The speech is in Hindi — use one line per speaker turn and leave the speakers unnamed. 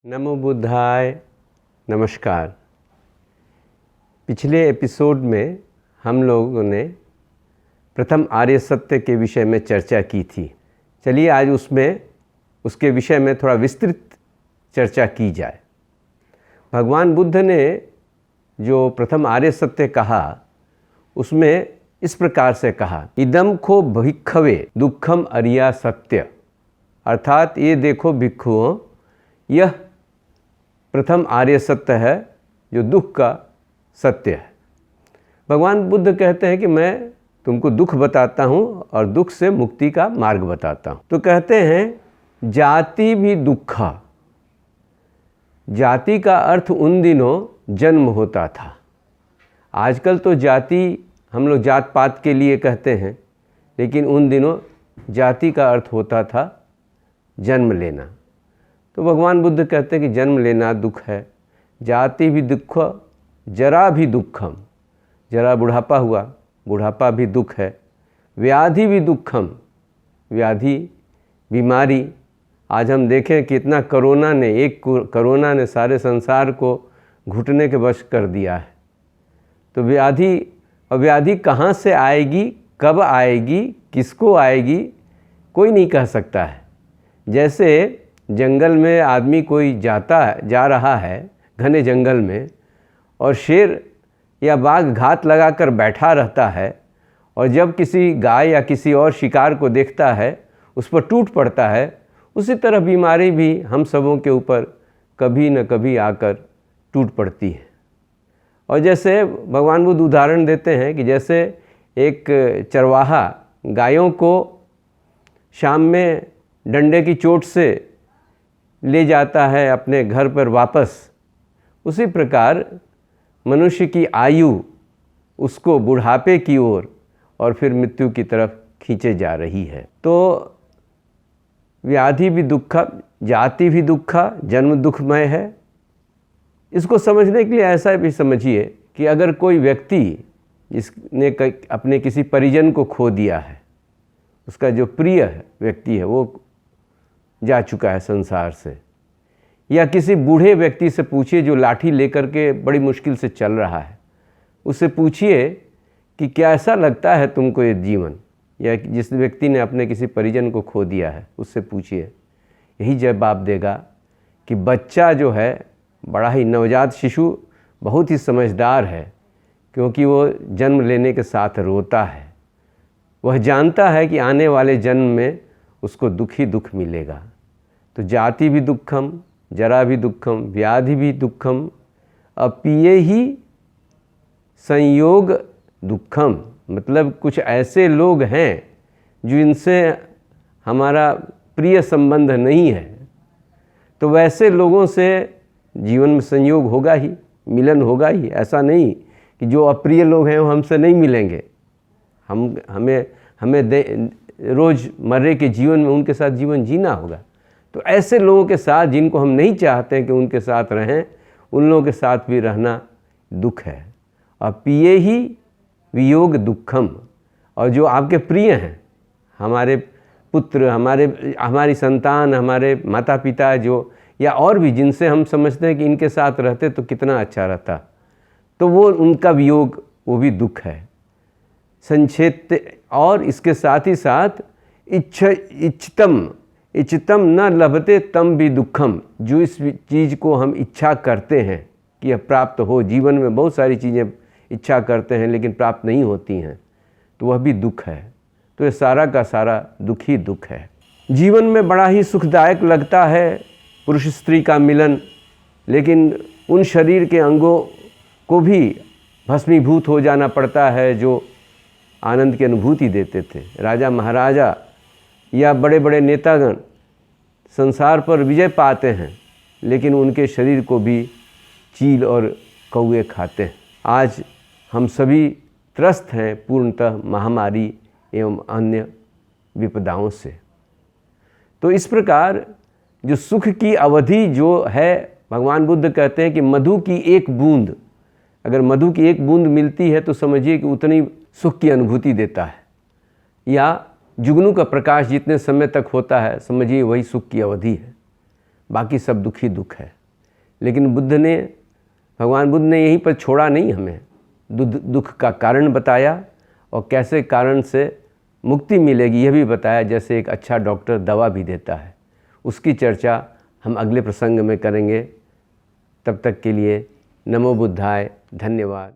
नमो बुद्धाय। नमस्कार। पिछले एपिसोड में हम लोगों ने प्रथम आर्य सत्य के विषय में चर्चा की थी। चलिए आज उसके विषय में थोड़ा विस्तृत चर्चा की जाए। भगवान बुद्ध ने जो प्रथम आर्य सत्य कहा उसमें इस प्रकार से कहा, इदम खो भिक्खवे दुखम अरिया सत्य, अर्थात ये देखो भिक्षुओं, यह प्रथम आर्य सत्य है जो दुख का सत्य है। भगवान बुद्ध कहते हैं कि मैं तुमको दुख बताता हूँ और दुख से मुक्ति का मार्ग बताता हूँ। तो कहते हैं जाति भी दुखा। जाति का अर्थ उन दिनों जन्म होता था। आजकल तो जाति हम लोग जात पात के लिए कहते हैं, लेकिन उन दिनों जाति का अर्थ होता था जन्म लेना। तो भगवान बुद्ध कहते हैं कि जन्म लेना दुख है। जाति भी दुख, जरा भी दुखम, जरा बुढ़ापा हुआ, बुढ़ापा भी दुख है। व्याधि भी दुखम, व्याधि बीमारी। आज हम देखें कि इतना कोरोना ने सारे संसार को घुटने के वश कर दिया है। तो व्याधि कहाँ से आएगी, कब आएगी, किसको आएगी, कोई नहीं कह सकता है। जैसे जंगल में आदमी कोई जा रहा है घने जंगल में, और शेर या बाघ घात लगाकर बैठा रहता है, और जब किसी गाय या किसी और शिकार को देखता है उस पर टूट पड़ता है, उसी तरह बीमारी भी हम सबों के ऊपर कभी न कभी आकर टूट पड़ती है। और जैसे भगवान बुद्ध उदाहरण देते हैं कि जैसे एक चरवाहा गायों को शाम में डंडे की चोट से ले जाता है अपने घर पर वापस, उसी प्रकार मनुष्य की आयु उसको बुढ़ापे की ओर और फिर मृत्यु की तरफ खींचे जा रही है। तो व्याधि भी दुखा, जाति भी दुखा, जन्म दुखमय है। इसको समझने के लिए ऐसा भी समझिए कि अगर कोई व्यक्ति जिसने अपने किसी परिजन को खो दिया है, उसका जो प्रिय व्यक्ति है वो जा चुका है संसार से, या किसी बूढ़े व्यक्ति से पूछिए जो लाठी लेकर के बड़ी मुश्किल से चल रहा है, उससे पूछिए कि क्या ऐसा लगता है तुमको ये जीवन, या जिस व्यक्ति ने अपने किसी परिजन को खो दिया है उससे पूछिए, यही जवाब देगा कि बच्चा जो है, बड़ा ही नवजात शिशु बहुत ही समझदार है, क्योंकि वो जन्म लेने के साथ रोता है। वह जानता है कि आने वाले जन्म में उसको दुख ही दुख मिलेगा। तो जाति भी दुखम, जरा भी दुखम, व्याधि भी दुखम, अपिये ही संयोग दुखम। मतलब कुछ ऐसे लोग हैं जो इनसे हमारा प्रिय संबंध नहीं है, तो वैसे लोगों से जीवन में संयोग होगा ही, मिलन होगा ही। ऐसा नहीं कि जो अप्रिय लोग हैं वो हमसे नहीं मिलेंगे। हमें रोज़मर्रे के जीवन में उनके साथ जीवन जीना होगा। तो ऐसे लोगों के साथ जिनको हम नहीं चाहते हैं कि उनके साथ रहें, उन लोगों के साथ भी रहना दुख है। और पिए ही वियोग दुखम। और जो आपके प्रिय हैं, हमारे पुत्र, हमारी संतान, हमारे माता पिता, जो या और भी जिनसे हम समझते हैं कि इनके साथ रहते तो कितना अच्छा रहता, तो वो उनका वियोग, वो भी दुख है। संक्षेप। और इसके साथ ही साथ इच्छतम न लभते तम भी दुखम। जो इस चीज़ को हम इच्छा करते हैं कि यह प्राप्त हो, जीवन में बहुत सारी चीज़ें इच्छा करते हैं लेकिन प्राप्त नहीं होती हैं, तो वह भी दुख है। तो ये सारा का सारा दुख ही दुख है। जीवन में बड़ा ही सुखदायक लगता है पुरुष स्त्री का मिलन, लेकिन उन शरीर के अंगों को भी भस्मीभूत हो जाना पड़ता है जो आनंद की अनुभूति देते थे। राजा महाराजा या बड़े बड़े नेतागण संसार पर विजय पाते हैं, लेकिन उनके शरीर को भी चील और कौवे खाते हैं। आज हम सभी त्रस्त हैं पूर्णतः महामारी एवं अन्य विपदाओं से। तो इस प्रकार जो सुख की अवधि जो है, भगवान बुद्ध कहते हैं कि मधु की एक बूंद, अगर मधु की एक बूंद मिलती है तो समझिए कि उतनी सुख की अनुभूति देता है। या जुगनू का प्रकाश जितने समय तक होता है, समझिए वही सुख की अवधि है। बाकी सब दुख ही दुख है। लेकिन भगवान बुद्ध ने यहीं पर छोड़ा नहीं, हमें दुख का कारण बताया और कैसे कारण से मुक्ति मिलेगी यह भी बताया। जैसे एक अच्छा डॉक्टर दवा भी देता है, उसकी चर्चा हम अगले प्रसंग में करेंगे। तब तक के लिए नमो बुद्धाय, धन्यवाद।